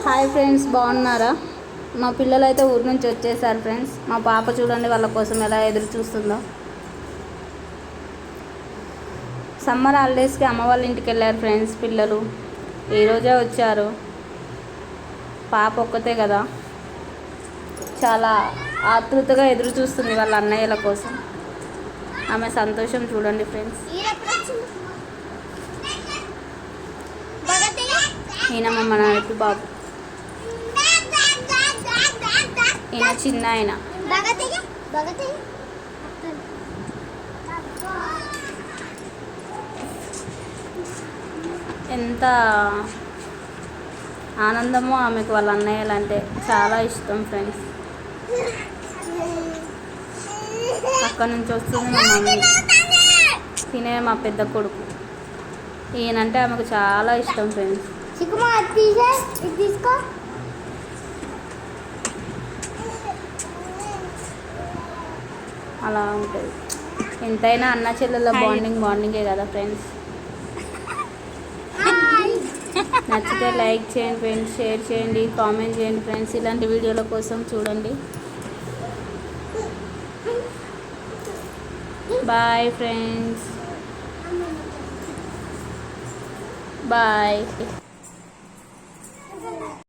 Hi friends, బాగున్నారా? మా పిల్లలు అయితే ఊరి నుంచి వచ్చేసారు ఫ్రెండ్స్. మా పాప చూడండి వాళ్ళ కోసం ఎలా ఎదురు చూస్తుందో. సమ్మర్ హాలిడేస్కి అమ్మ వాళ్ళ ఇంటికి వెళ్ళారు ఫ్రెండ్స్ పిల్లలు. ఈరోజే వచ్చారు. పాప ఒక్కతే కదా, చాలా ఆతృతగా ఎదురు చూస్తుంది వాళ్ళ అన్నయ్యల కోసం. ఆమె సంతోషం చూడండి ఫ్రెండ్స్. ఈయన మా నాన్నకి బాబు, ఈయన చిన్న ఆయన. ఎంత ఆనందమో ఆమెకు వాళ్ళ అన్నయ్యలు అంటే చాలా ఇష్టం ఫ్రెండ్స్. అక్కడి నుంచి వస్తుంది మా మమ్మీ, తినే మా పెద్ద కొడుకు. ఈయనంటే ఆమెకు చాలా ఇష్టం ఫ్రెండ్స్. అలా ఉంటుంది. ఎంతైనా అన్న చెల్లెల బాండింగే కదా ఫ్రెండ్స్. నచ్చితే లైక్ చేయండి ఫ్రెండ్స్, షేర్ చేయండి, కామెంట్ చేయండి ఫ్రెండ్స్. ఇలాంటి వీడియోల కోసం చూడండి. Bye friends, bye.